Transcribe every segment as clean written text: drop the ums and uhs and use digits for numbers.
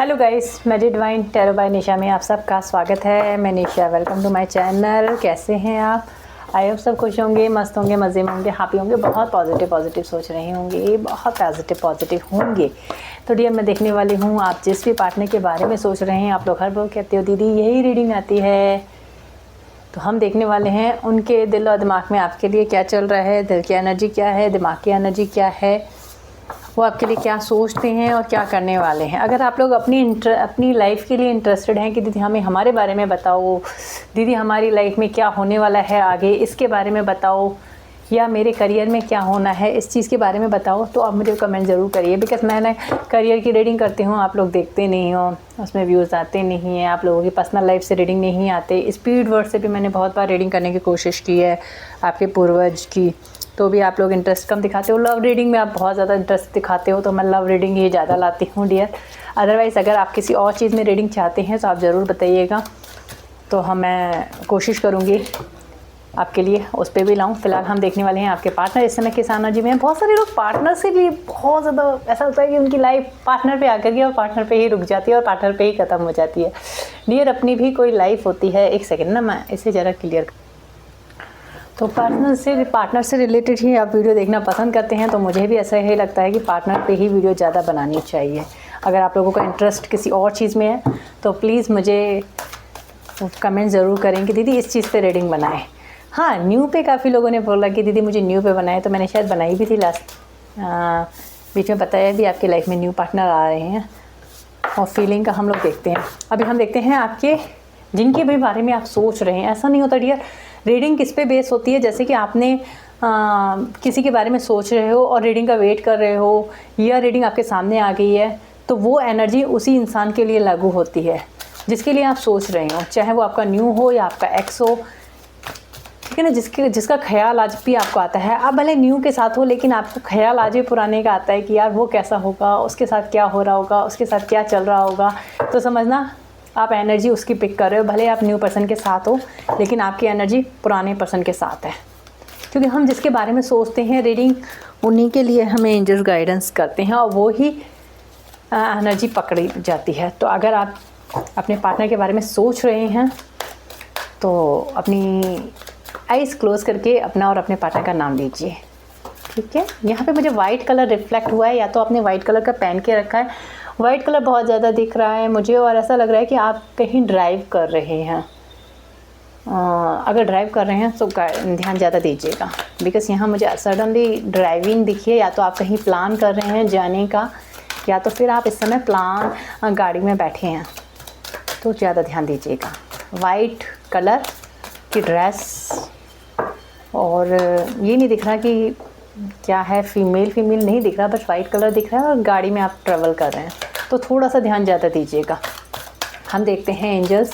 Hello guys, मैं divine tarot bye निशा में आप सबका स्वागत है। मैं निशा, वेलकम टू माय चैनल। कैसे हैं आप? आई होप सब खुश होंगे, मस्त होंगे, मज़े में होंगे, हैप्पी होंगे, बहुत पॉजिटिव सोच रहे होंगे, बहुत पॉजिटिव होंगे। तो डियर, मैं देखने वाली हूँ आप जिस भी पार्टनर के बारे में सोच रहे हैं। आप लोग हर बार कहते हो दीदी यही रीडिंग आती है, तो हम देखने वाले हैं उनके दिल और दिमाग में आपके लिए क्या चल रहा है, दिल की एनर्जी क्या है, दिमाग की एनर्जी क्या है, वो आपके लिए क्या सोचते हैं और क्या करने वाले हैं। अगर आप लोग अपनी लाइफ के लिए इंटरेस्टेड हैं कि दीदी हमें हमारे बारे में बताओ, दीदी हमारी लाइफ में क्या होने वाला है आगे, इसके बारे में बताओ, या मेरे करियर में क्या होना है इस चीज़ के बारे में बताओ, तो आप मुझे कमेंट ज़रूर करिए। बिकॉज मैंने करियर की रीडिंग करती हूँ, आप लोग देखते नहीं हो, उसमें व्यूज़ आते नहीं हैं, आप लोगों की पर्सनल लाइफ से रीडिंग नहीं आते। स्पीड वर्ड से भी मैंने बहुत बार रीडिंग करने की कोशिश की है आपके पूर्वज की, तो भी आप लोग इंटरेस्ट कम दिखाते हो। लव रीडिंग में आप बहुत ज़्यादा इंटरेस्ट दिखाते हो, तो मैं लव रीडिंग ही ज़्यादा लाती हूँ डियर। अदरवाइज़ अगर आप किसी और चीज़ में रीडिंग चाहते हैं तो आप ज़रूर बताइएगा, तो मैं कोशिश करूँगी आपके लिए उस पर भी लाऊं। फिलहाल हम देखने वाले हैं आपके पार्टनर इस समय किस एनर्जी में हैं। बहुत सारे लोग पार्टनर से भी बहुत ज़्यादा ऐसा होता है कि उनकी लाइफ पार्टनर पे आकर के और पार्टनर पे ही रुक जाती है और पार्टनर पे ही ख़त्म हो जाती है। डियर, अपनी भी कोई लाइफ होती है। एक सेकेंड ना, मैं इसे ज़रा क्लियर। तो पार्टनर से रिलेटेड ही आप वीडियो देखना पसंद करते हैं, तो मुझे भी ऐसा ही लगता है कि पार्टनर पे ही वीडियो ज़्यादा बनानी चाहिए। अगर आप लोगों का इंटरेस्ट किसी और चीज़ में है तो प्लीज़ मुझे कमेंट ज़रूर करें कि दीदी इस चीज़ पे रीडिंग बनाएं। हाँ, न्यू पे काफ़ी लोगों ने बोला कि दीदी मुझे न्यू पे बनाए, तो मैंने शायद बनाई भी थी लास्ट बीच में, बताया भी आपकी लाइफ में न्यू पार्टनर आ रहे हैं और फीलिंग का हम लोग देखते हैं। अभी हम देखते हैं आपके जिनके भी बारे में आप सोच रहे हैं। ऐसा नहीं होता डियर, रीडिंग किस पे बेस होती है, जैसे कि आपने किसी के बारे में सोच रहे हो और रीडिंग का वेट कर रहे हो, या रीडिंग आपके सामने आ गई है, तो वो एनर्जी उसी इंसान के लिए लागू होती है जिसके लिए आप सोच रहे हो, चाहे वो आपका न्यू हो या आपका एक्स हो, ठीक है ना। जिसका ख्याल आज भी आपको आता है, आप भले न्यू के साथ हो लेकिन आपको ख्याल आज भी पुराने का आता है कि यार वो कैसा होगा, उसके साथ क्या हो रहा होगा, उसके साथ क्या चल रहा होगा। तो समझना आप एनर्जी उसकी पिक कर रहे हो। भले आप न्यू पर्सन के साथ हो लेकिन आपकी एनर्जी पुराने पर्सन के साथ है, क्योंकि हम जिसके बारे में सोचते हैं रीडिंग उन्हीं के लिए हमें एंजल्स गाइडेंस करते हैं और वो ही एनर्जी पकड़ी जाती है। तो अगर आप अपने पार्टनर के बारे में सोच रहे हैं तो अपनी आइज़ क्लोज करके अपना और अपने पार्टनर का नाम लीजिए, ठीक है। यहाँ पे मुझे वाइट कलर रिफ्लेक्ट हुआ है, या तो आपने वाइट कलर का पहन के रखा है। वाइट कलर बहुत ज़्यादा दिख रहा है मुझे, और ऐसा लग रहा है कि आप कहीं ड्राइव कर रहे हैं। अगर ड्राइव कर रहे हैं तो ध्यान ज़्यादा दीजिएगा, बिकॉज यहाँ मुझे सडनली ड्राइविंग दिखी है। या तो आप कहीं प्लान कर रहे हैं जाने का, या तो फिर आप इस समय गाड़ी में बैठे हैं, तो ज़्यादा ध्यान दीजिएगा। वाइट कलर की ड्रेस, और ये नहीं दिख रहा कि क्या है, फीमेल नहीं दिख रहा, बस वाइट कलर दिख रहा है, और गाड़ी में आप ट्रेवल कर रहे हैं, तो थोड़ा सा ध्यान ज़्यादा दीजिएगा। हम देखते हैं एंजल्स।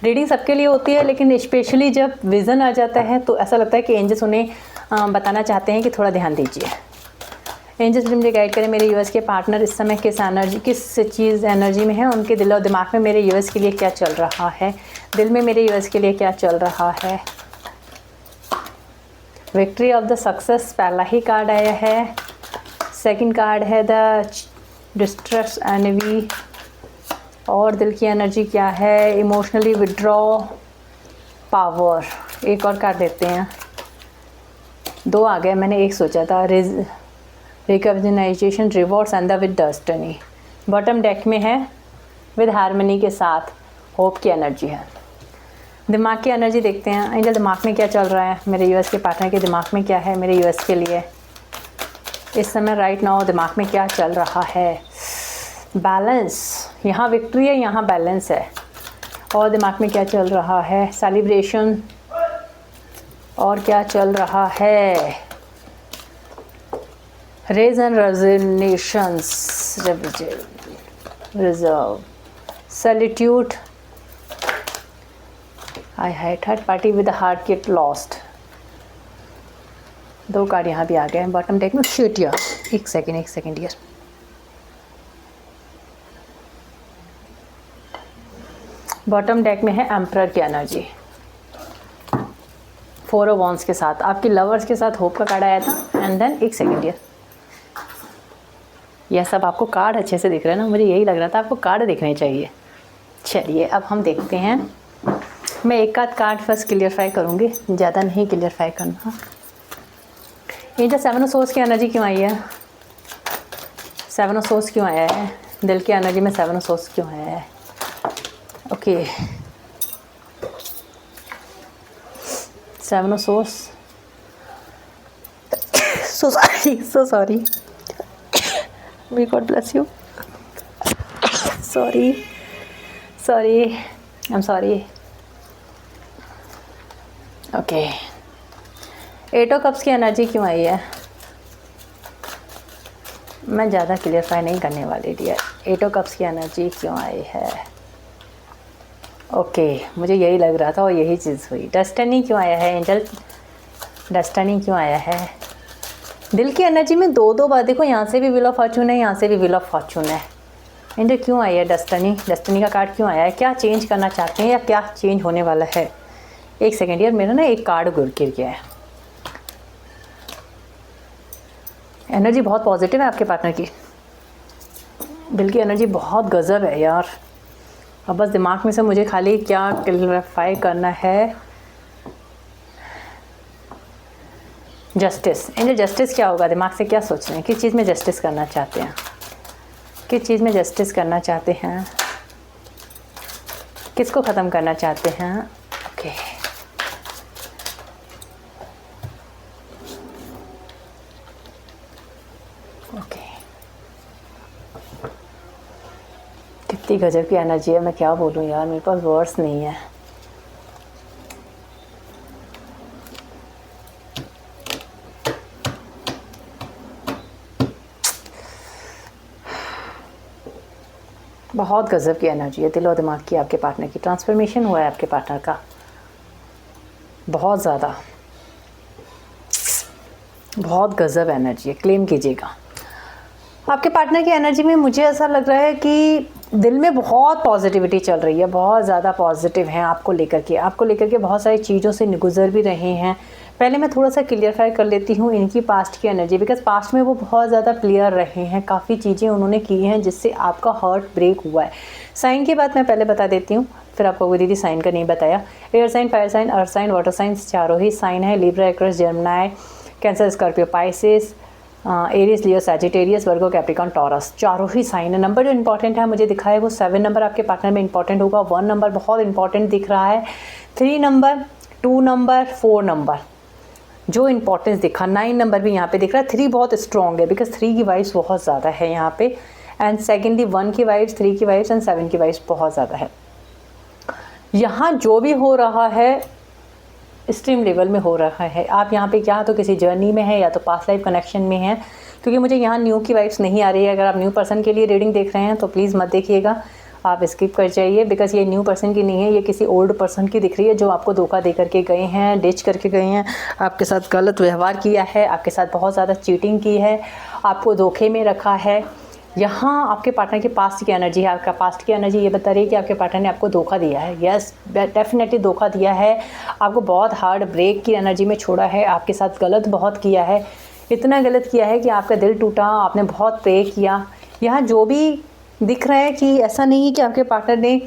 रीडिंग सबके लिए होती है, लेकिन स्पेशली जब विज़न आ जाता है तो ऐसा लगता है कि एंजल्स उन्हें बताना चाहते हैं कि थोड़ा ध्यान दीजिए। एंजल्स मुझे गाइड करें, मेरे यूएस के पार्टनर इस समय किस चीज़ एनर्जी में है, उनके दिल और दिमाग में मेरे यूएस के लिए क्या चल रहा है, दिल में मेरे यूएस के लिए क्या चल रहा है। विक्ट्री ऑफ द सक्सेस पहला ही कार्ड आया है। सेकंड कार्ड है द डिस्ट्रेस एनवी, और दिल की एनर्जी क्या है, इमोशनली विड्रॉ, पावर। एक और कार्ड देते हैं, दो आ गए, मैंने एक सोचा था, recognisation, rewards and the with destiny. Bottom deck में है विद हार्मनी के साथ होप की एनर्जी है। दिमाग की एनर्जी देखते हैं, एंजल दिमाग में क्या चल रहा है, मेरे यूएस के पार्टनर के दिमाग में क्या है, मेरे यूएस के लिए इस समय राइट नाउ दिमाग में क्या चल रहा है। बैलेंस, यहाँ विक्ट्री है, यहाँ बैलेंस है, और दिमाग में क्या चल रहा है, सेलिब्रेशन, और क्या चल रहा है, rage and resignations, reserve, solitude, hi third party with heart get lost. दो कार्ड यहाँ भी आ गए हैं बॉटम डेक में। शिट यार, एक सेकेंड यार, बॉटम डेक में है एम्परर की एनर्जी, 4 ऑफ वॉन्ड्स के साथ, आपकी लवर्स के साथ होप का कार्ड आया था। एंड देन एक सेकेंड यार, यह सब आपको कार्ड अच्छे से दिख रहे हैं ना, मुझे यही लग रहा था आपको कार्ड दिखने चाहिए। चलिए अब हम देखते हैं, मैं एक आध कार्ड फर्स्ट क्लियरफाई करूँगी, ज़्यादा नहीं क्लियरफाई करना। ये जो 7 ऑफ सोर्स की एनर्जी क्यों आई है, 7 ऑफ सोर्स क्यों आया है, दिल की एनर्जी में 7 ऑफ सोर्स क्यों आया है? Okay, 7 of source, so sorry, may God bless you, sorry, I'm sorry. Okay, 8 of cups की एनर्जी क्यों आई है? मैं ज़्यादा क्लियरफाई नहीं करने वाली डियर। 8 ऑफ कप्स की एनर्जी क्यों आई है? ओके, मुझे यही लग रहा था और यही चीज़ हुई। डेस्टिनी क्यों आया है एंजल? डेस्टिनी क्यों आया है? दिल की एनर्जी में दो बार देखो, यहाँ से भी व्हील ऑफ फॉर्चून है, यहाँ से भी व्हील ऑफ फॉर्चून है। एंजल क्यों आई है डेस्टिनी का कार्ड क्यों आया है? क्या चेंज करना चाहते हैं या क्या चेंज होने वाला है? एक सेकेंड यार, मेरा ना एक कार्ड गिर गया है। एनर्जी बहुत पॉजिटिव है आपके पार्टनर की, दिल की एनर्जी बहुत गजब है यार। अब बस दिमाग में से मुझे खाली क्या क्लियरफाई करना है, जस्टिस। एंजल जस्टिस क्या होगा? दिमाग से क्या सोच रहे हैं, किस चीज़ में जस्टिस करना चाहते हैं, किस चीज़ में जस्टिस करना चाहते हैं, किसको ख़त्म करना चाहते हैं? ओके, ओके, कितनी गजब की एनर्जी है, मैं क्या बोलूँ यार, मेरे पास वर्ड्स नहीं है। बहुत गजब की एनर्जी है दिल और दिमाग की आपके पार्टनर की। ट्रांसफॉर्मेशन हुआ है आपके पार्टनर का बहुत ज़्यादा, बहुत गजब एनर्जी है, क्लेम कीजिएगा। आपके पार्टनर की एनर्जी में मुझे ऐसा लग रहा है कि दिल में बहुत पॉजिटिविटी चल रही है, बहुत ज़्यादा पॉजिटिव हैं आपको लेकर के बहुत सारी चीज़ों से गुजर भी रहे हैं। पहले मैं थोड़ा सा क्लियरफाई कर लेती हूँ इनकी पास्ट की एनर्जी, बिकॉज पास्ट में वो बहुत ज़्यादा क्लियर रहे हैं, काफ़ी चीज़ें उन्होंने की हैं जिससे आपका हार्ट ब्रेक हुआ है। साइन की बात मैं पहले बता देती हूँ, फिर आपको वो दीदी साइन का नहीं बताया। Air sign, fire sign, earth sign, water science चारों ही साइन है। Libra, Aquarius, Gemini, Cancer, Scorpio, Pisces, Aries, Leo, Sagittarius, Virgo, Capricorn, Taurus, चारों ही साइन है। नंबर जो इंपॉर्टेंट है मुझे दिखा है वो 7 नंबर आपके पार्टनर में इंपॉर्टेंट होगा। 1 नंबर बहुत इंपॉर्टेंट दिख रहा है, 3 नंबर, 2 नंबर, 4 नंबर जो इंपॉर्टेंस दिखा, 9 नंबर भी यहाँ पे दिख रहा है। 3 बहुत स्ट्रॉन्ग है बिकॉज 3 की वाइब्स बहुत ज़्यादा है यहाँ पे, एंड सेकेंडली 1 की वाइब्स, 3 की वाइब्स एंड 7 की वाइब्स बहुत ज़्यादा है। यहाँ जो भी हो रहा है एक्सट्रीम लेवल में हो रहा है। आप यहाँ पे क्या तो किसी जर्नी में है या तो पास्ट लाइफ कनेक्शन में है, क्योंकि मुझे यहाँ न्यू की वाइब्स नहीं आ रही है। अगर आप न्यू पर्सन के लिए रीडिंग देख रहे हैं तो प्लीज़ मत देखिएगा, आप स्किप कर जाइए, बिकॉज ये न्यू पर्सन की नहीं है, ये किसी ओल्ड पर्सन की दिख रही है जो आपको धोखा दे करके गए हैं, डिच करके गए हैं, आपके साथ गलत व्यवहार किया है, आपके साथ बहुत ज़्यादा चीटिंग की है, आपको धोखे में रखा है। यहाँ आपके पार्टनर की पास्ट की एनर्जी है, आपका पास्ट की एनर्जी ये बता रही है कि आपके पार्टनर ने आपको धोखा दिया है। यस, डेफिनेटली धोखा दिया है, आपको बहुत हार्ड ब्रेक की एनर्जी में छोड़ा है, आपके साथ गलत बहुत किया है, इतना गलत किया है कि आपका दिल टूटा, आपने बहुत प्रे किया। यहाँ जो भी दिख रहा है कि ऐसा नहीं है कि आपके पार्टनर ने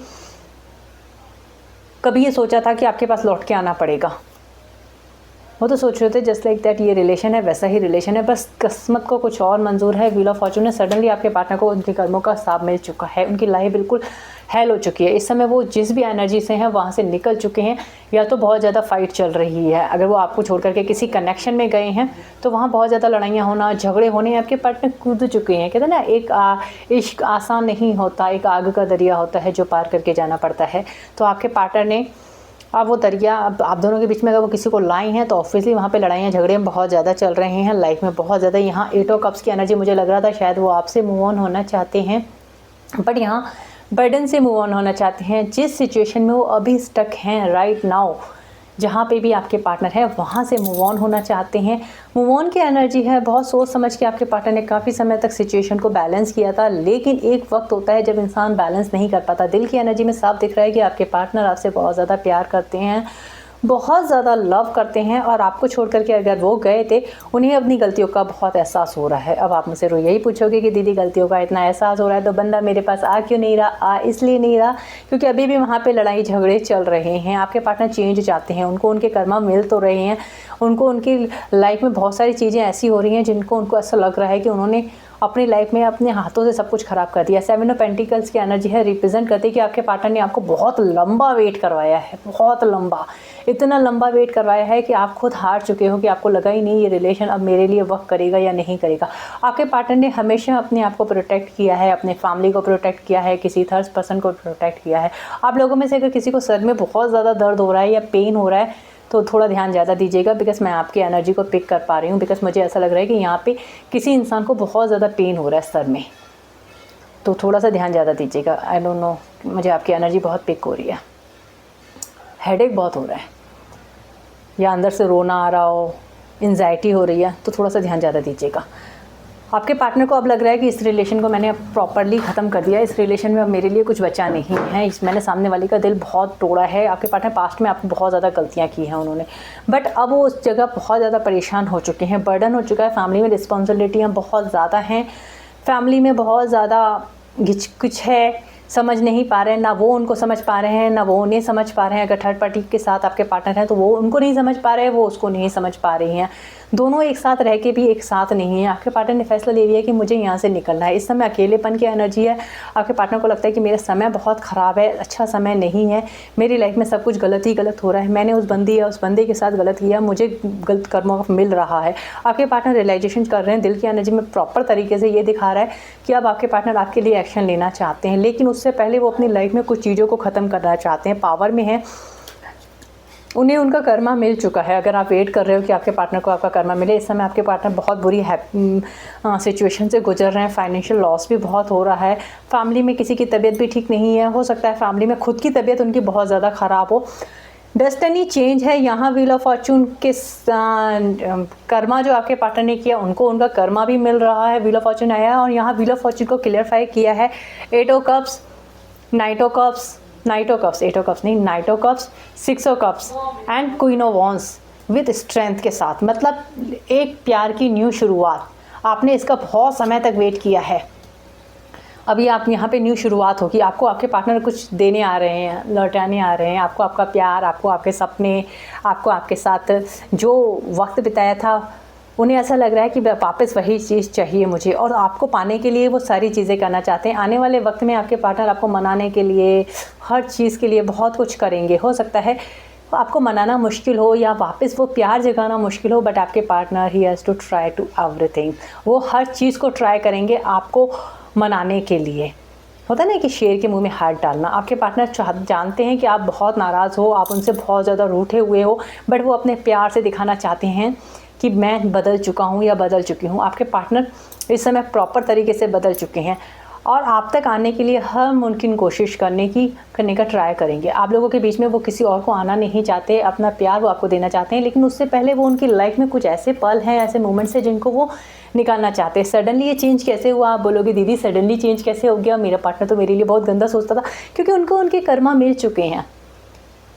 कभी ये सोचा था कि आपके पास लौट के आना पड़ेगा, वो तो सोच रहे थे जस्ट लाइक दैट ये रिलेशन है वैसा ही रिलेशन है, बस किस्मत को कुछ और मंजूर है। व्हील ऑफ फॉर्चून है, सडनली आपके पार्टनर को उनके कर्मों का हिसाब मिल चुका है, उनकी लाइफ बिल्कुल हेल हो चुकी है। इस समय वो जिस भी एनर्जी से हैं वहाँ से निकल चुके हैं, या तो बहुत ज़्यादा फाइट चल रही है, अगर वो आपको छोड़ करके किसी कनेक्शन में गए हैं तो वहाँ बहुत ज़्यादा लड़ाइयाँ होना, झगड़े होने, आपके पार्टनर कूद चुके हैं। कहते हैं ना, एक इश्क आसान नहीं होता, एक आग का दरिया होता है जो पार करके जाना पड़ता है। तो आपके पार्टनर ने अब वो दरिया, अब आप दोनों के बीच में अगर वो किसी को लाई हैं तो ऑब्वियसली वहाँ पे लड़ाइयाँ झगड़े बहुत ज़्यादा चल रहे हैं, लाइफ में बहुत ज़्यादा। यहाँ 8 ऑफ कप्स की एनर्जी मुझे लग रहा था शायद वो आपसे मूव ऑन होना चाहते हैं, बट यहाँ बर्डन से मूव ऑन होना चाहते हैं। जिस सिचुएशन में वो अभी स्टक हैं राइट नाउ, जहाँ पे भी आपके पार्टनर है वहाँ से मूव ऑन होना चाहते हैं। मूव ऑन की एनर्जी है, बहुत सोच समझ के आपके पार्टनर ने काफ़ी समय तक सिचुएशन को बैलेंस किया था, लेकिन एक वक्त होता है जब इंसान बैलेंस नहीं कर पाता। दिल की एनर्जी में साफ दिख रहा है कि आपके पार्टनर आपसे बहुत ज़्यादा प्यार करते हैं, बहुत ज़्यादा लव करते हैं और आपको छोड़ कर के अगर वो गए थे, उन्हें अपनी गलतियों का बहुत एहसास हो रहा है। अब आप मुझसे यही पूछोगे कि दीदी गलतियों का इतना एहसास हो रहा है तो बंदा मेरे पास आ क्यों नहीं रहा? आ इसलिए नहीं रहा क्योंकि अभी भी वहाँ पे लड़ाई झगड़े चल रहे हैं। आपके पार्टनर चेंज चाहते हैं, उनको उनके कर्मा मिल तो रहे हैं, उनको उनकी लाइफ में बहुत सारी चीज़ें ऐसी हो रही हैं जिनको उनको ऐसा लग रहा है कि उन्होंने अपनी लाइफ में अपने हाथों से सब कुछ ख़राब कर दिया। 7 ऑफ पेंटिकल्स की एनर्जी है, रिप्रेजेंट करती है कि आपके पार्टनर ने आपको बहुत लंबा वेट करवाया है, बहुत लंबा, इतना लंबा वेट करवाया है कि आप खुद हार चुके हो, कि आपको लगा ही नहीं ये रिलेशन अब मेरे लिए वर्क करेगा या नहीं करेगा। आपके पार्टनर ने हमेशा अपने आप को प्रोटेक्ट किया है, अपने फैमिली को प्रोटेक्ट किया है, किसी थर्ड पर्सन को प्रोटेक्ट किया है। आप लोगों में से अगर किसी को सर में बहुत ज़्यादा दर्द हो रहा है या पेन हो रहा है तो थोड़ा ध्यान ज़्यादा दीजिएगा, बिकॉज़ मैं आपकी एनर्जी को पिक कर पा रही हूँ। बिकॉज़ मुझे ऐसा लग रहा है कि यहाँ पे किसी इंसान को बहुत ज़्यादा पेन हो रहा है सर में, तो थोड़ा सा ध्यान ज़्यादा दीजिएगा। आई डोंट नो, मुझे आपकी एनर्जी बहुत पिक हो रही है। हेडेक बहुत हो रहा है या अंदर से रोना आ रहा हो, एंजाइटी हो रही है, तो थोड़ा सा ध्यान ज़्यादा दीजिएगा। आपके पार्टनर को अब लग रहा है कि इस रिलेशन को मैंने अब प्रॉपरली ख़त्म कर दिया है, इस रिलेशन में अब मेरे लिए कुछ बचा नहीं है, मैंने सामने वाले का दिल बहुत तोड़ा है। आपके पार्टनर पास्ट में आपको बहुत ज़्यादा गलतियाँ की हैं उन्होंने, बट अब वो उस जगह बहुत ज़्यादा परेशान हो चुके हैं, बर्डन हो चुका है। फैमिली में रिस्पॉन्सिबिलिटियाँ बहुत ज़्यादा हैं, फैमिली में बहुत ज़्यादा घिच है, समझ नहीं पा रहे हैं, ना वो उनको समझ पा रहे हैं ना वो उन्हें समझ पा रहे हैं। अगर थर्ड पार्टी के साथ आपके पार्टनर हैं तो वो उनको नहीं समझ पा रहे हैं, वो उसको नहीं समझ पा रही हैं। दोनों एक साथ रह के भी एक साथ नहीं है। आपके पार्टनर ने फैसला ले लिया है कि मुझे यहाँ से निकलना है। इस समय अकेलेपन की एनर्जी है। आपके पार्टनर को लगता है कि मेरा समय बहुत ख़राब है, अच्छा समय नहीं है, मेरी लाइफ में सब कुछ गलत ही गलत हो रहा है, मैंने उस बंदी या उस बंदे के साथ गलत किया, मुझे गलत कर्मों का मिल रहा है। आपके पार्टनर रियलाइजेशन कर रहे हैं, दिल की एनर्जी में प्रॉपर तरीके से ये दिखा रहा है कि अब आपके पार्टनर आपके लिए एक्शन लेना चाहते हैं, लेकिन उससे पहले वो अपनी लाइफ में कुछ चीज़ों को ख़त्म करना चाहते हैं। पावर में है, उन्हें उनका कर्मा मिल चुका है। अगर आप वेट कर रहे हो कि आपके पार्टनर को आपका कर्मा मिले, इस समय आपके पार्टनर बहुत बुरी सिचुएशन से गुजर रहे हैं, फाइनेंशियल लॉस भी बहुत हो रहा है, फैमिली में किसी की तबीयत भी ठीक नहीं है, हो सकता है फैमिली में खुद की तबीयत उनकी बहुत ज़्यादा ख़राब हो। डेस्टिनी चेंज है यहाँ, व्हील ऑफ फॉर्चून के कर्मा जो आपके पार्टनर ने किया उनको उनका कर्मा भी मिल रहा है। व्हील ऑफ फॉर्चून आया है और यहाँ व्हील ऑफ फॉर्चून को क्लियरफाई किया है। 8 of cups, night of cups, 8 of cups, 6 of cups and queen of wands with strength के साथ, मतलब एक प्यार की न्यू शुरुआत। आपने इसका बहुत समय तक वेट किया है, अभी आप यहाँ पे न्यू शुरुआत होगी। आपको आपके पार्टनर कुछ देने आ रहे हैं, लौटाने आ रहे हैं, आपको आपका प्यार, आपको आपके सपने, आपको आपके साथ जो वक्त बिताया था, उन्हें ऐसा लग रहा है कि वापस वही चीज़ चाहिए मुझे, और आपको पाने के लिए वो सारी चीज़ें करना चाहते हैं। आने वाले वक्त में आपके पार्टनर आपको मनाने के लिए, हर चीज़ के लिए बहुत कुछ करेंगे। हो सकता है आपको मनाना मुश्किल हो या वापस वो प्यार जगाना मुश्किल हो, बट आपके partner he has to try to everything. वो हर चीज़ को ट्राई करेंगे आपको मनाने के लिए। होता है ना कि शेर के मुंह में हाथ डालना। आपके पार्टनर जानते हैं कि आप बहुत नाराज़ हो, आप उनसे बहुत ज़्यादा रूठे हुए हो, बट वो अपने प्यार से दिखाना चाहते हैं कि मैं बदल चुका हूँ या बदल चुकी हूँ। आपके पार्टनर इस समय प्रॉपर तरीके से बदल चुके हैं और आप तक आने के लिए हर मुमकिन कोशिश करने का ट्राई करेंगे। आप लोगों के बीच में वो किसी और को आना नहीं चाहते, अपना प्यार वो आपको देना चाहते हैं, लेकिन उससे पहले वो उनकी लाइफ में कुछ ऐसे पल हैं, ऐसे मोमेंट्स हैं जिनको वो निकालना चाहते हैं। सडनली ये चेंज कैसे हुआ? आप बोलोगे दीदी सडनली चेंज कैसे हो गया, मेरा पार्टनर तो मेरे लिए बहुत गंदा सोचता था। क्योंकि उनको उनके कर्मा मिल चुके हैं,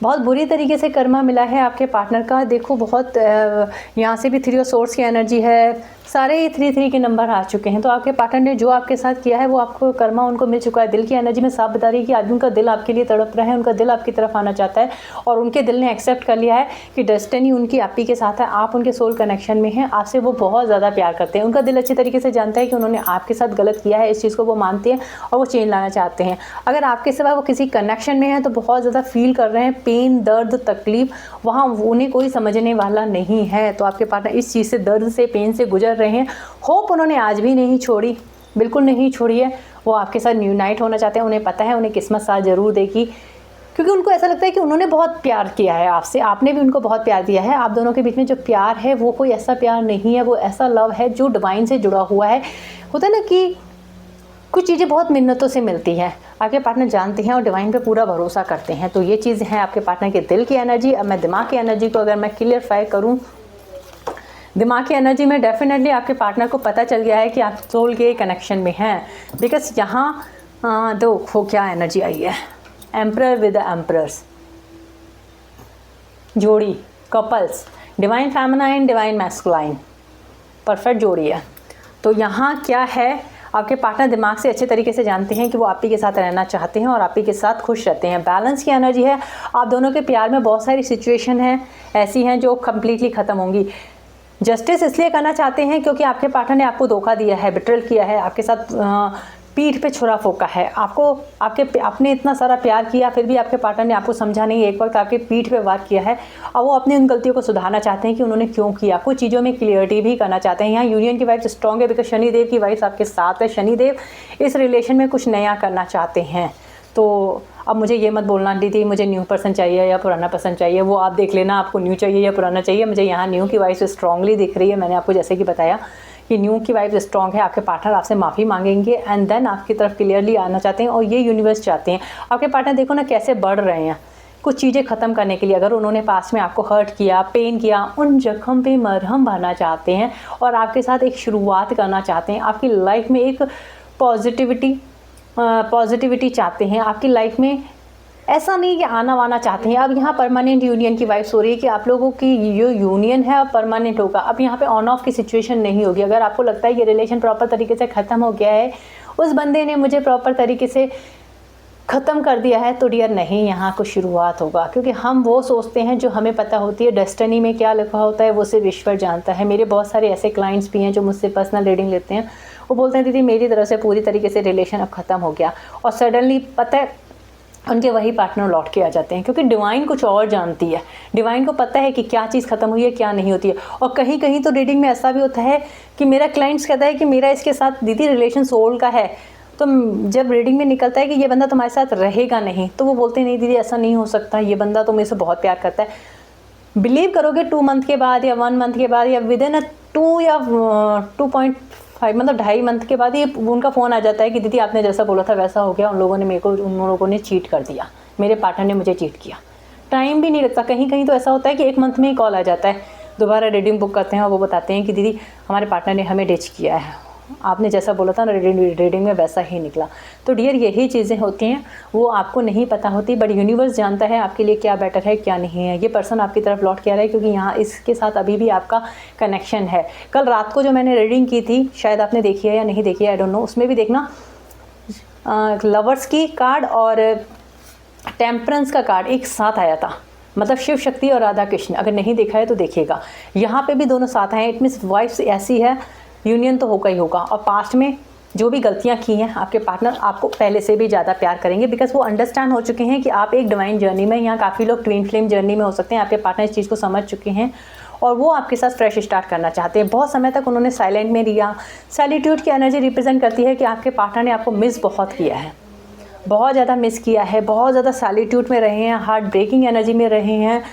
बहुत बुरी तरीके से कर्मा मिला है आपके पार्टनर का। देखो बहुत यहाँ से भी 3 ऑफ सोर्स की एनर्जी है, सारे ही 3 के नंबर आ चुके हैं। तो आपके पार्टनर ने जो आपके साथ किया है वो आपको कर्मा उनको मिल चुका है। दिल की एनर्जी में साफ बता रही है कि आदमी का दिल आपके लिए तड़प रहा है, उनका दिल आपकी तरफ आना चाहता है और उनके दिल ने एक्सेप्ट कर लिया है कि डेस्टिनी उनकी आप ही के साथ है, आप उनके सोल कनेक्शन में हैं, आपसे वो बहुत ज़्यादा प्यार करते हैं। उनका दिल अच्छी तरीके से जानता है कि उन्होंने आपके साथ गलत किया है, इस चीज़ को वो मानते हैं और वो चेंज लाना चाहते हैं। अगर आपके सिवा वो किसी कनेक्शन में है तो बहुत ज़्यादा फील कर रहे हैं पेन, दर्द, तकलीफ, वहाँ उन्हें कोई समझने वाला नहीं है। तो आपके पार्टनर इस चीज़ से, दर्द से, पेन से गुजर रहे हैं। होप उन्होंने आज भी नहीं छोड़ी, बिल्कुल नहीं छोड़ी है। वो आपके साथ यूनाइट होना चाहते हैं, उन्हें पता है उन्हें किस्मत साथ ज़रूर देगी, क्योंकि उनको ऐसा लगता है कि उन्होंने बहुत प्यार किया है आपसे, आपने भी उनको बहुत प्यार दिया है। आप दोनों के बीच में जो प्यार है वो कोई ऐसा प्यार नहीं है, वो ऐसा लव है जो डिवाइन से जुड़ा हुआ है। होता है ना कि कुछ चीज़ें बहुत मिन्नतों से मिलती हैं, आपके पार्टनर जानते हैं और डिवाइन पे पूरा भरोसा करते हैं। तो ये चीज़ें हैं आपके पार्टनर के दिल की एनर्जी। अब मैं दिमाग की एनर्जी को अगर मैं क्लियरफाई करूँ, दिमाग की एनर्जी में डेफिनेटली आपके पार्टनर को पता चल गया है कि आप सोल के कनेक्शन में हैं। बिकॉज यहाँ देखो क्या एनर्जी आई है, एम्परर विद द एम्परर्स। जोड़ी, couples, divine feminine, divine masculine, perfect जोड़ी है। तो यहाँ क्या है, आपके पार्टनर दिमाग से अच्छे तरीके से जानते हैं कि वो आप ही के साथ रहना चाहते हैं और आप ही के साथ खुश रहते हैं। बैलेंस की एनर्जी है। आप दोनों के प्यार में बहुत सारी सिचुएशन हैं ऐसी हैं जो कम्प्लीटली ख़त्म होंगी। जस्टिस इसलिए करना चाहते हैं क्योंकि आपके पार्टनर ने आपको धोखा दिया है, बिट्रेल किया है, आपके साथ पीठ पे छुरा फोका है। आपने इतना सारा प्यार किया फिर भी आपके पार्टनर ने आपको समझा नहीं, एक वक्त आपके पीठ पे वार किया है और वो अपनी उन गलतियों को सुधारना चाहते हैं कि उन्होंने क्यों किया। कुछ चीज़ों में क्लियरिटी भी करना चाहते हैं। यहाँ यूनियन की वाइफ स्ट्रॉन्ग है बिकॉज शनिदेव की वाइफ आपके साथ है। शनिदेव इस रिलेशन में कुछ नया करना चाहते हैं। तो अब मुझे ये मत बोलना दीदी मुझे न्यू पर्सन चाहिए या पुराना पर्सन चाहिए, वो आप देख लेना आपको न्यू चाहिए या पुराना चाहिए। मुझे यहाँ न्यू की वाइफ स्ट्रांगली दिख रही है। मैंने आपको जैसे कि बताया कि न्यू की वाइफ स्ट्रांग है। आपके पार्टनर आपसे माफ़ी मांगेंगे एंड देन आपकी तरफ क्लियरली आना चाहते हैं और ये यूनिवर्स चाहते हैं। आपके पार्टनर देखो ना कैसे बढ़ रहे हैं कुछ चीज़ें ख़त्म करने के लिए। अगर उन्होंने पास में आपको हर्ट किया, पेन किया, उन जख्म पे मरहम भरना चाहते हैं और आपके साथ एक शुरुआत करना चाहते हैं। आपकी लाइफ में एक पॉजिटिविटी चाहते हैं। आपकी लाइफ में ऐसा नहीं कि आना वाना चाहते हैं। अब यहाँ परमानेंट यूनियन की वाइब्स हो रही है कि आप लोगों की जो यूनियन है अब परमानेंट होगा। अब यहाँ पे ऑन ऑफ की सिचुएशन नहीं होगी। अगर आपको लगता है ये रिलेशन प्रॉपर तरीके से ख़त्म हो गया है, उस बंदे ने मुझे प्रॉपर तरीके से ख़त्म कर दिया है, तो डियर नहीं, यहाँ कुछ शुरुआत होगा। क्योंकि हम वो सोचते हैं जो हमें पता होती है। डेस्टिनी में क्या लिखा होता है वो सिर्फ ईश्वर जानता है। मेरे बहुत सारे ऐसे क्लाइंट्स भी हैं जो मुझसे पर्सनल रीडिंग लेते हैं। वो बोलते हैं दीदी मेरी तरफ से पूरी तरीके से रिलेशन अब ख़त्म हो गया और सडनली पता है उनके वही पार्टनर लौट के आ जाते हैं। क्योंकि डिवाइन कुछ और जानती है। डिवाइन को पता है कि क्या चीज़ ख़त्म हुई है क्या नहीं होती है। और कहीं कहीं तो रीडिंग में ऐसा भी होता है कि मेरा क्लाइंट्स कहता है कि मेरा इसके साथ दीदी रिलेशन सोल का है। तो जब रीडिंग में निकलता है कि ये बंदा तुम्हारे साथ रहेगा नहीं, तो वो बोलते हैं नहीं दीदी ऐसा नहीं हो सकता, ये बंदा तो मेरे से बहुत प्यार करता है। बिलीव करोगे 2 मंथ के बाद या 1 मंथ के बाद या विद इन 2 या 2.5 मतलब 2.5 मंथ के बाद ये उनका फ़ोन आ जाता है कि दीदी आपने जैसा बोला था वैसा हो गया। उन लोगों ने चीट कर दिया, मेरे पार्टनर ने मुझे चीट किया। टाइम भी नहीं लगता। कहीं कहीं तो ऐसा होता है कि 1 मंथ में ही कॉल आ जाता है। दोबारा रीडिंग बुक करते हैं और वो बताते हैं कि दीदी हमारे पार्टनर ने हमें डिच किया है, आपने जैसा बोला था ना रीडिंग में वैसा ही निकला। तो डियर यही चीज़ें होती हैं, वो आपको नहीं पता होती बट यूनिवर्स जानता है आपके लिए क्या बेटर है क्या नहीं है। ये पर्सन आपकी तरफ लौट के आ रहा है क्योंकि यहाँ इसके साथ अभी भी आपका कनेक्शन है। कल रात को जो मैंने रीडिंग की थी, शायद आपने देखी है या नहीं देखी है, आई डोंट नो, उसमें भी देखना लवर्स की कार्ड और टेम्परेंस का कार्ड एक साथ आया था। मतलब शिव शक्ति और राधा कृष्ण। अगर नहीं देखा है तो देखिएगा। यहाँ पे भी दोनों साथ आए। इट मीन्स वाइफ ऐसी है, यूनियन तो होगा ही होगा। और पास्ट में जो भी गलतियाँ की हैं आपके पार्टनर आपको पहले से भी ज़्यादा प्यार करेंगे बिकॉज वो अंडरस्टैंड हो चुके हैं कि आप एक डिवाइन जर्नी में, यहाँ काफ़ी लोग ट्विन फ्लेम जर्नी में हो सकते हैं। आपके पार्टनर इस चीज़ को समझ चुके हैं और वो आपके साथ फ्रेश स्टार्ट करना चाहते हैं। बहुत समय तक उन्होंने साइलेंट में रिया। सैलिट्यूड की एनर्जी रिप्रेजेंट करती है कि आपके पार्टनर ने आपको मिस बहुत किया है, बहुत ज़्यादा मिस किया है, बहुत ज़्यादा सैलिट्यूड में रहे हैं, हार्ट ब्रेकिंग एनर्जी में रहे हैं।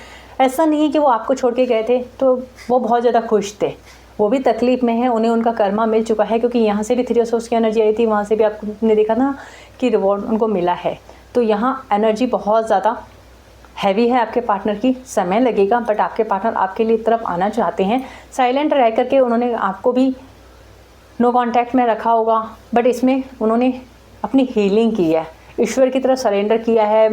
ऐसा नहीं है कि वो आपको छोड़ के गए थे तो वो बहुत ज़्यादा खुश थे, वो भी तकलीफ़ में है, उन्हें उनका कर्मा मिल चुका है। क्योंकि यहाँ से भी 3 सोर्स की एनर्जी आई थी, वहाँ से भी आपने देखा ना कि रिवॉर्ड उनको मिला है। तो यहाँ एनर्जी बहुत ज़्यादा हैवी है आपके पार्टनर की। समय लगेगा बट आपके पार्टनर आपके लिए तरफ आना चाहते हैं। साइलेंट रह करके उन्होंने आपको भी नो कांटेक्ट में रखा होगा बट इसमें उन्होंने अपनी हीलिंग की है, ईश्वर की तरफ सरेंडर किया है,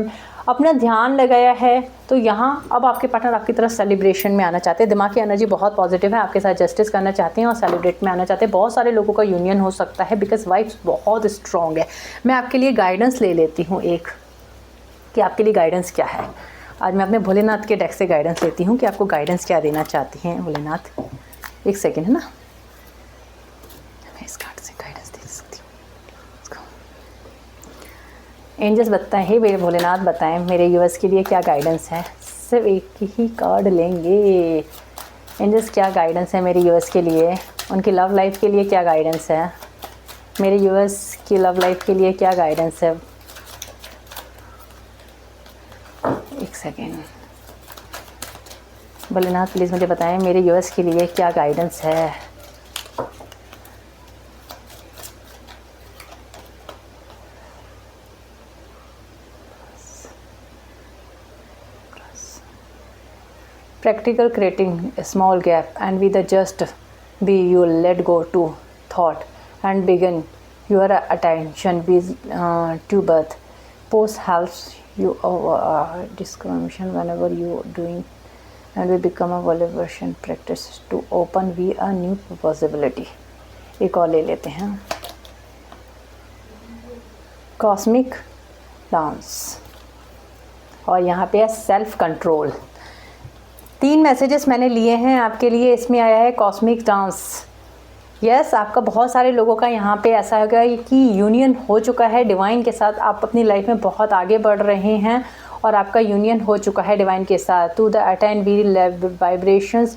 अपना ध्यान लगाया है। तो यहाँ अब आपके पार्टनर आपकी तरफ सेलिब्रेशन में आना चाहते हैं। दिमाग की एनर्जी बहुत पॉजिटिव है, आपके साथ जस्टिस करना चाहते हैं और सेलिब्रेट में आना चाहते हैं। बहुत सारे लोगों का यूनियन हो सकता है बिकॉज वाइब्स बहुत स्ट्रॉन्ग है। मैं आपके लिए गाइडेंस ले लेती हूँ एक, कि आपके लिए गाइडेंस क्या है। आज मैं अपने भोलेनाथ के डेक से गाइडेंस लेती हूँ कि आपको गाइडेंस क्या देना चाहती हैं भोलेनाथ। एक सेकेंड है ना, मैं इस कार्ड से गाइडेंस दे सकती हूँ। एंजल्स बताएं, हे मेरे भोलेनाथ बताएं मेरे यूएस के लिए क्या गाइडेंस है। सिर्फ एक ही कार्ड लेंगे। एंजल्स क्या गाइडेंस है मेरे यूएस के लिए, उनकी लव लाइफ के लिए क्या गाइडेंस है, मेरे यूएस की लव लाइफ के लिए क्या गाइडेंस है। एक सेकेंड भोलेनाथ प्लीज़ मुझे बताएं मेरे यूएस के लिए क्या गाइडेंस है। Practical creating a small gap and with a just be you let go to thought and begin your attention with to birth. Pose helps you discrimination whenever you doing and we become a vibration practice to open we a new possibility। एक और ले लेते हैं, cosmic dance, और यहाँ पे है self control. 3 messages मैंने लिए हैं आपके लिए। इसमें आया है कॉस्मिक डांस। यस, आपका बहुत सारे लोगों का यहाँ पे ऐसा होगा कि यूनियन हो चुका है डिवाइन के साथ। आप अपनी लाइफ में बहुत आगे बढ़ रहे हैं और आपका यूनियन हो चुका है डिवाइन के साथ। To the attend we vibrations,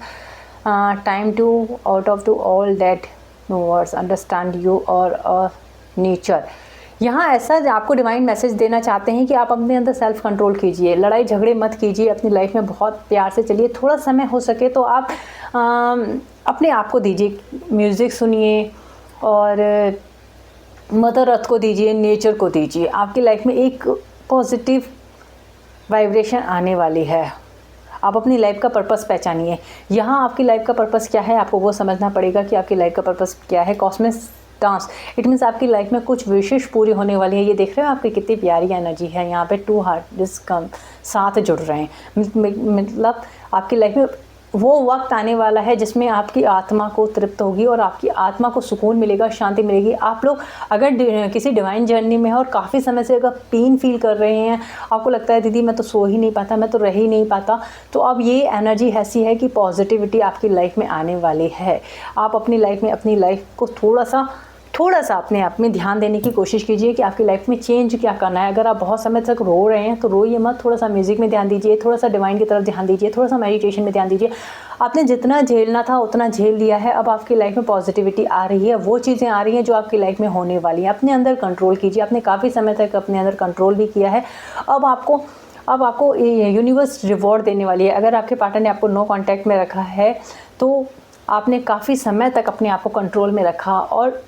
time to out of to all that no words understand you और नेचर। यहाँ ऐसा आपको डिवाइन मैसेज देना चाहते हैं कि आप अपने अंदर सेल्फ कंट्रोल कीजिए, लड़ाई झगड़े मत कीजिए, अपनी लाइफ में बहुत प्यार से चलिए। थोड़ा समय हो सके तो आप अपने आप को दीजिए, म्यूज़िक सुनिए और मदर अर्थ को दीजिए, नेचर को दीजिए। आपकी लाइफ में एक पॉजिटिव वाइब्रेशन आने वाली है। आप अपनी लाइफ का पर्पस पहचानिए। यहाँ आपकी लाइफ का पर्पस क्या है, आपको वो समझना पड़ेगा कि आपकी लाइफ का पर्पस क्या है। कॉस्मिक डांस, इट मीन्स आपकी लाइफ में कुछ विशेष पूरी होने वाली है। ये देख रहे हो आपकी कितनी प्यारी एनर्जी है। यहाँ पे 2 हार्ट कम साथ जुड़ रहे हैं। मतलब आपकी लाइफ में वो वक्त आने वाला है जिसमें आपकी आत्मा को तृप्त होगी और आपकी आत्मा को सुकून मिलेगा, शांति मिलेगी। आप लोग अगर किसी डिवाइन जर्नी में हो और काफ़ी समय से अगर पेन फील कर रहे हैं, आपको लगता है दीदी मैं तो सो ही नहीं पाता, मैं तो रह ही नहीं पाता, तो अब ये एनर्जी ऐसी है कि पॉजिटिविटी आपकी लाइफ में आने वाली है। आप अपनी लाइफ में अपनी लाइफ को थोड़ा सा अपने आप में ध्यान देने की कोशिश कीजिए कि आपकी लाइफ में चेंज क्या करना है। अगर आप बहुत समय तक रो रहे हैं तो रोइए मत, थोड़ा सा म्यूज़िक में ध्यान दीजिए, थोड़ा सा डिवाइन की तरफ ध्यान दीजिए, थोड़ा सा मेडिटेशन में ध्यान दीजिए। आपने जितना झेलना था उतना झेल लिया है। अब आपकी लाइफ में पॉजिटिविटी आ रही है, वो चीज़ें आ रही हैं जो आपकी लाइफ में होने वाली हैं। अपने अंदर कंट्रोल कीजिए। आपने काफ़ी समय तक अपने अंदर कंट्रोल भी किया है। अब आपको यूनिवर्स रिवॉर्ड देने वाली है। अगर आपके पार्टनर ने आपको नो कॉन्टैक्ट में रखा है तो आपने काफ़ी समय तक अपने आप को कंट्रोल में रखा और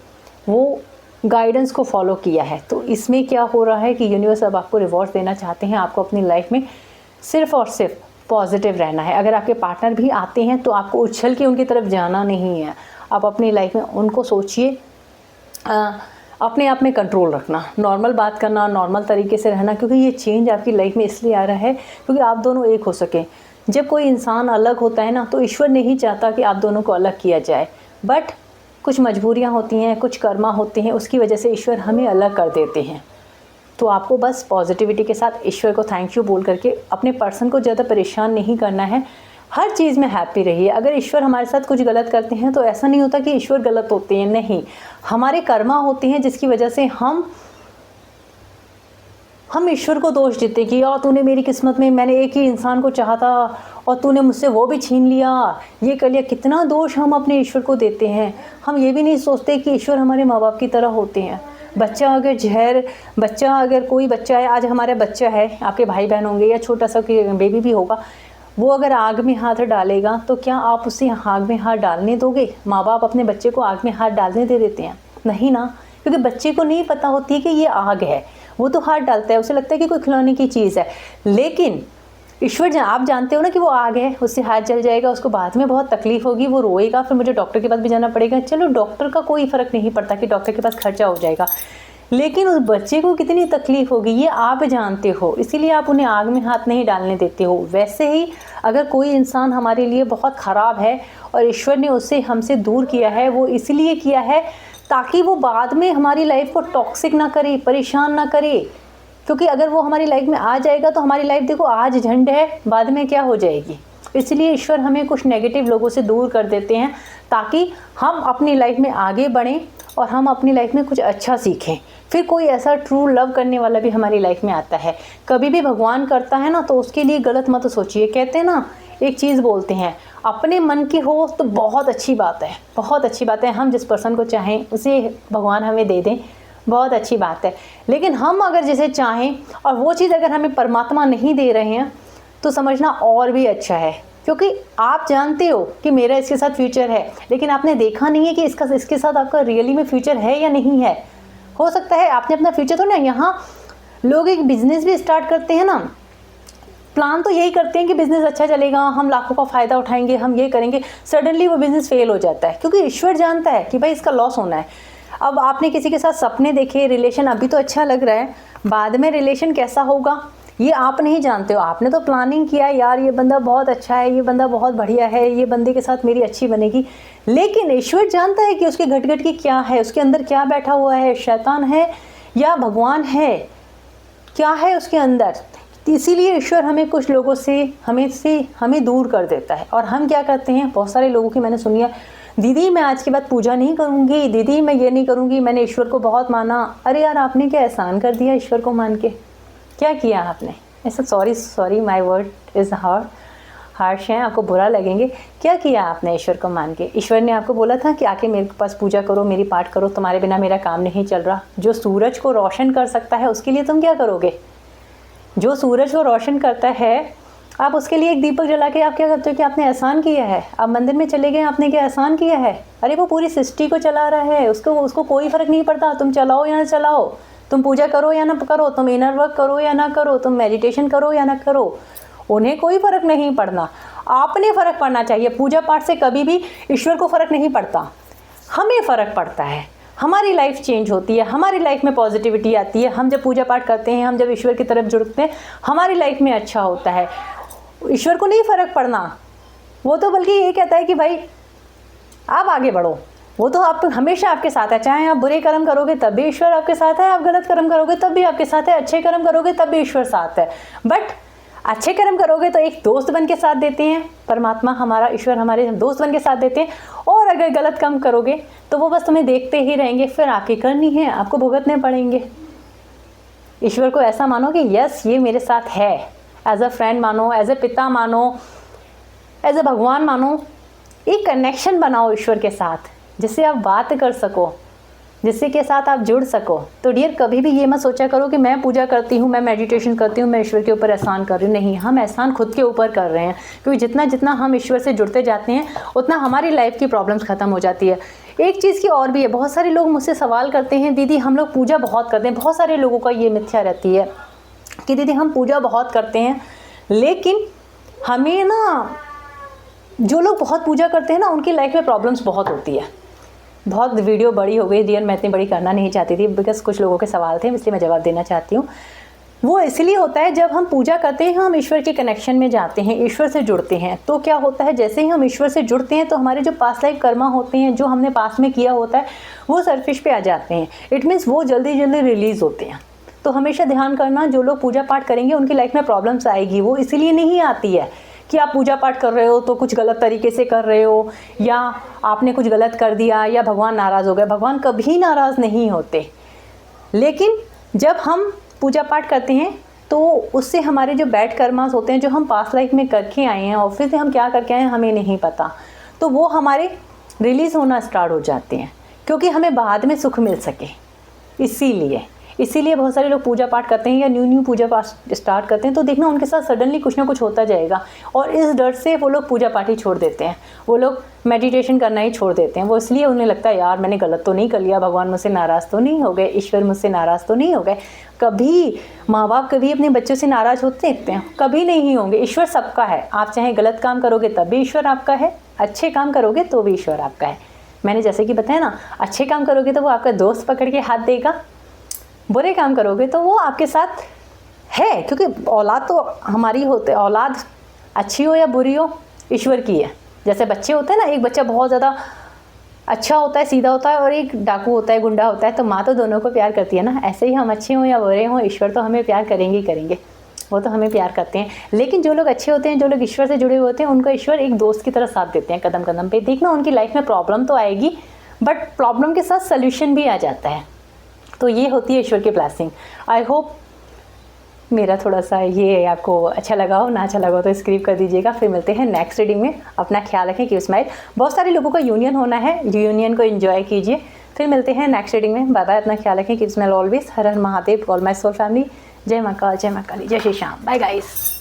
वो गाइडेंस को फॉलो किया है। तो इसमें क्या हो रहा है कि यूनिवर्स अब आपको रिवॉर्ड देना चाहते हैं। आपको अपनी लाइफ में सिर्फ़ और सिर्फ पॉजिटिव रहना है। अगर आपके पार्टनर भी आते हैं तो आपको उछल के उनकी तरफ जाना नहीं है। आप अपनी लाइफ में उनको सोचिए, अपने आप में कंट्रोल रखना, नॉर्मल बात करना, नॉर्मल तरीके से रहना, क्योंकि ये चेंज आपकी लाइफ में इसलिए आ रहा है क्योंकि आप दोनों एक हो सकें। जब कोई इंसान अलग होता है ना तो ईश्वर नहीं चाहता कि आप दोनों को अलग किया जाए, बट कुछ मजबूरियाँ होती हैं, कुछ कर्मा होते हैं, उसकी वजह से ईश्वर हमें अलग कर देते हैं। तो आपको बस पॉजिटिविटी के साथ ईश्वर को थैंक यू बोल करके अपने पर्सन को ज़्यादा परेशान नहीं करना है। हर चीज़ में हैप्पी रहिए। अगर ईश्वर हमारे साथ कुछ गलत करते हैं तो ऐसा नहीं होता कि ईश्वर गलत होते हैं, नहीं, हमारे कर्मा होते हैं जिसकी वजह से हम ईश्वर को दोष देते कि यार तूने मेरी किस्मत में, मैंने एक ही इंसान को चाहा था और तूने मुझसे वो भी छीन लिया, ये कर लिया। कितना दोष हम अपने ईश्वर को देते हैं। हम ये भी नहीं सोचते कि ईश्वर हमारे माँ बाप की तरह होते हैं। बच्चा अगर कोई बच्चा है, आज हमारा बच्चा है, आपके भाई बहन होंगे या छोटा सा बेबी भी होगा, वो अगर आग में हाथ डालेगा तो क्या आप उसे आग में हाथ डालने दोगे? माँ बाप अपने बच्चे को आग में हाथ डालने दे देते हैं? नहीं ना, क्योंकि बच्चे को नहीं पता होती कि ये आग है। वो तो हाथ डालता है, उसे लगता है कि कोई खिलौने की चीज़ है। लेकिन ईश्वर, आप जानते हो ना कि वो आग है, उससे हाथ जल जाएगा, उसको बाद में बहुत तकलीफ होगी, वो रोएगा, फिर मुझे डॉक्टर के पास भी जाना पड़ेगा। चलो डॉक्टर का कोई फ़र्क नहीं पड़ता कि डॉक्टर के पास खर्चा हो जाएगा, लेकिन उस बच्चे को कितनी तकलीफ होगी ये आप जानते हो, इसीलिए आप उन्हें आग में हाथ नहीं डालने देते हो। वैसे ही अगर कोई इंसान हमारे लिए बहुत ख़राब है और ईश्वर ने उसे हमसे दूर किया है, वो इसलिए किया है ताकि वो बाद में हमारी लाइफ को टॉक्सिक ना करे, परेशान ना करे। क्योंकि अगर वो हमारी लाइफ में आ जाएगा तो हमारी लाइफ देखो आज झंड है, बाद में क्या हो जाएगी। इसलिए ईश्वर हमें कुछ नेगेटिव लोगों से दूर कर देते हैं ताकि हम अपनी लाइफ में आगे बढ़ें और हम अपनी लाइफ में कुछ अच्छा सीखें। फिर कोई ऐसा ट्रू लव करने वाला भी हमारी लाइफ में आता है। कभी भी भगवान करता है ना तो उसके लिए गलत मत सोचिए। कहते हैं ना, एक चीज़ बोलते हैं, अपने मन की हो तो बहुत अच्छी बात है, बहुत अच्छी बात है। हम जिस पर्सन को चाहें उसे भगवान हमें दे दें, बहुत अच्छी बात है। लेकिन हम अगर जिसे चाहें और वो चीज़ अगर हमें परमात्मा नहीं दे रहे हैं तो समझना और भी अच्छा है, क्योंकि आप जानते हो कि मेरा इसके साथ फ्यूचर है, लेकिन आपने देखा नहीं है कि इसके साथ आपका रियली में फ्यूचर है या नहीं है। हो सकता है आपने अपना फ्यूचर, तो ना यहाँ लोग एक बिज़नेस भी स्टार्ट करते हैं ना, प्लान तो यही करते हैं कि बिज़नेस अच्छा चलेगा, हम लाखों का फ़ायदा उठाएंगे, हम ये करेंगे, सडनली वो बिज़नेस फेल हो जाता है क्योंकि ईश्वर जानता है कि भाई इसका लॉस होना है। अब आपने किसी के साथ सपने देखे, रिलेशन अभी तो अच्छा लग रहा है, बाद में रिलेशन कैसा होगा ये आप नहीं जानते हो। आपने तो प्लानिंग किया यार ये बंदा बहुत अच्छा है, ये बंदा बहुत बढ़िया है, ये बंदे के साथ मेरी अच्छी बनेगी, लेकिन ईश्वर जानता है कि उसके घट घट की क्या है, उसके अंदर क्या बैठा हुआ है, शैतान है या भगवान है, क्या है उसके अंदर। इसीलिए ईश्वर हमें कुछ लोगों से हमें दूर कर देता है। और हम क्या करते हैं, बहुत सारे लोगों की मैंने सुनी है, दीदी मैं आज के बाद पूजा नहीं करूँगी, दीदी मैं ये नहीं करूँगी, मैंने ईश्वर को बहुत माना। अरे यार आपने क्या एहसान कर दिया ईश्वर को मान के, क्या किया आपने? ऐसा sorry my word is harsh है, आपको बुरा लगेंगे। क्या किया आपने ईश्वर को मान के? ईश्वर ने आपको बोला था कि आके मेरे पास पूजा करो, मेरी पाठ करो, तुम्हारे बिना मेरा काम नहीं चल रहा। जो सूरज को रोशन कर सकता है उसके लिए तुम क्या करोगे? जो सूरज को रोशन करता है आप उसके लिए एक दीपक जला के आप क्या करते हो कि आपने एहसान किया है। आप मंदिर में चले गए, आपने क्या एहसान किया है? अरे वो पूरी सृष्टि को चला रहा है, उसको कोई फ़र्क नहीं पड़ता तुम चलाओ या ना चलाओ, तुम पूजा करो या ना करो, तुम इनर वर्क करो या ना करो, तुम मेडिटेशन करो या ना करो, उन्हें कोई फ़र्क नहीं पड़ना। आपने फ़र्क पड़ना चाहिए। पूजा पाठ से कभी भी ईश्वर को फ़र्क नहीं पड़ता, हमें फ़र्क पड़ता है। हमारी लाइफ चेंज होती है, हमारी लाइफ में पॉजिटिविटी आती है। हम जब पूजा पाठ करते हैं, हम जब ईश्वर की तरफ जुड़ते हैं, हमारी लाइफ में अच्छा होता है। ईश्वर को नहीं फ़र्क पड़ना, वो तो बल्कि ये कहता है कि भाई आप आगे बढ़ो। वो तो आप हमेशा आपके साथ है, चाहे आप बुरे कर्म करोगे तब भी ईश्वर आपके साथ है, आप गलत कर्म करोगे तब भी आपके साथ है, अच्छे कर्म करोगे तब भी ईश्वर साथ है। बट अच्छे कर्म करोगे तो एक दोस्त बन के साथ देते हैं, परमात्मा हमारा ईश्वर हमारे दोस्त बन के साथ देते हैं। और अगर गलत कर्म करोगे तो वो बस तुम्हें देखते ही रहेंगे, फिर आपकी करनी है, आपको भुगतने पड़ेंगे। ईश्वर को ऐसा मानो कि यस ये मेरे साथ है, एज अ फ्रेंड मानो, एज अ पिता मानो, एज अ भगवान मानो। एक कनेक्शन बनाओ ईश्वर के साथ जिससे आप बात कर सको, जिससे के साथ आप जुड़ सको। तो डियर कभी भी ये मत सोचा करो कि मैं पूजा करती हूँ, मैं मेडिटेशन करती हूँ, मैं ईश्वर के ऊपर एहसान कर रही हूँ। नहीं, हम एहसान खुद के ऊपर कर रहे हैं, क्योंकि जितना जितना हम ईश्वर से जुड़ते जाते हैं उतना हमारी लाइफ की प्रॉब्लम्स ख़त्म हो जाती है। एक चीज़ की और भी है, बहुत सारे लोग मुझसे सवाल करते हैं, दीदी हम लोग पूजा बहुत करते हैं। बहुत सारे लोगों का ये मिथ्या रहती है कि दीदी हम पूजा बहुत करते हैं, लेकिन हमें ना, जो लोग बहुत पूजा करते हैं ना उनकी लाइफ में प्रॉब्लम्स बहुत होती है। बहुत वीडियो बड़ी हो गई डियर, मैं इतनी बड़ी करना नहीं चाहती थी, बिकॉज कुछ लोगों के सवाल थे, इसलिए मैं जवाब देना चाहती हूँ। वो इसलिए होता है जब हम पूजा करते हैं, हम ईश्वर के कनेक्शन में जाते हैं, ईश्वर से जुड़ते हैं, तो क्या होता है जैसे ही हम ईश्वर से जुड़ते हैं तो हमारे जो पास्ट लाइफ कर्मा होते हैं, जो हमने पास्ट में किया होता है, वो सरफेस पे आ जाते हैं। इट मीन्स वो जल्दी जल्दी रिलीज़ होते हैं। तो हमेशा ध्यान करना, जो लोग पूजा पाठ करेंगे उनकी लाइफ में प्रॉब्लम्स आएगी। वो इसीलिए नहीं आती है कि आप पूजा पाठ कर रहे हो तो कुछ गलत तरीके से कर रहे हो, या आपने कुछ गलत कर दिया, या भगवान नाराज़ हो गए। भगवान कभी नाराज़ नहीं होते, लेकिन जब हम पूजा पाठ करते हैं तो उससे हमारे जो बैड कर्मास होते हैं, जो हम पास्ट लाइफ में करके आए हैं और फिर से हम क्या करके आए हैं हमें नहीं पता, तो वो हमारे रिलीज़ होना स्टार्ट हो जाते हैं, क्योंकि हमें बाद में सुख मिल सके। इसीलिए बहुत सारे लोग पूजा पाठ करते हैं या न्यू पूजा पाठ स्टार्ट करते हैं, तो देखना उनके साथ सडनली कुछ ना कुछ होता जाएगा, और इस डर से वो लोग पूजा पाठ ही छोड़ देते हैं, वो लोग मेडिटेशन करना ही छोड़ देते हैं। वो इसलिए उन्हें लगता है यार मैंने गलत तो नहीं कर लिया, भगवान मुझसे नाराज़ तो नहीं हो गए, ईश्वर मुझसे नाराज़ तो नहीं हो गए। कभी माँ बाप कभी अपने बच्चों से नाराज़ होते हैं? कभी नहीं होंगे। ईश्वर सबका है, आप चाहे गलत काम करोगे तब भी ईश्वर आपका है, अच्छे काम करोगे तो भी ईश्वर आपका है। मैंने जैसे कि बताया ना, अच्छे काम करोगे तो वो आपका दोस्त पकड़ के हाथ देगा, बुरे काम करोगे तो वो आपके साथ है, क्योंकि औलाद तो हमारी होते, औलाद अच्छी हो या बुरी हो ईश्वर की है। जैसे बच्चे होते हैं ना, एक बच्चा बहुत ज़्यादा अच्छा होता है, सीधा होता है, और एक डाकू होता है, गुंडा होता है, तो माँ तो दोनों को प्यार करती है ना। ऐसे ही हम अच्छे हों या बुरे हों, ईश्वर तो हमें प्यार करेंगे ही करेंगे, वो तो हमें प्यार करते हैं। लेकिन जो लोग अच्छे होते हैं, जो लोग ईश्वर से जुड़े हुए होते हैं, उनको ईश्वर एक दोस्त की तरह साथ देते हैं कदम कदम पे। देखना उनकी लाइफ में प्रॉब्लम तो आएगी, बट प्रॉब्लम के साथ सोल्यूशन भी आ जाता है। तो ये होती है ईश्वर की ब्लेसिंग। आई होप मेरा थोड़ा सा ये आपको अच्छा लगा हो, ना अच्छा लगा हो तो स्क्रिप कर दीजिएगा। फिर मिलते हैं नेक्स्ट रीडिंग में। अपना ख्याल रखें, कीप स्माइल। बहुत सारे लोगों का यूनियन होना है, यूनियन को एंजॉय कीजिए। फिर मिलते हैं नेक्स्ट रीडिंग में। बाय बाय, अपना ख्याल रखें, कीप स्माइल ऑलवेज। हर हर Mahadev, all my soul family. जय माँ काल, जय माँ काली, जय श्री श्याम। Bye guys.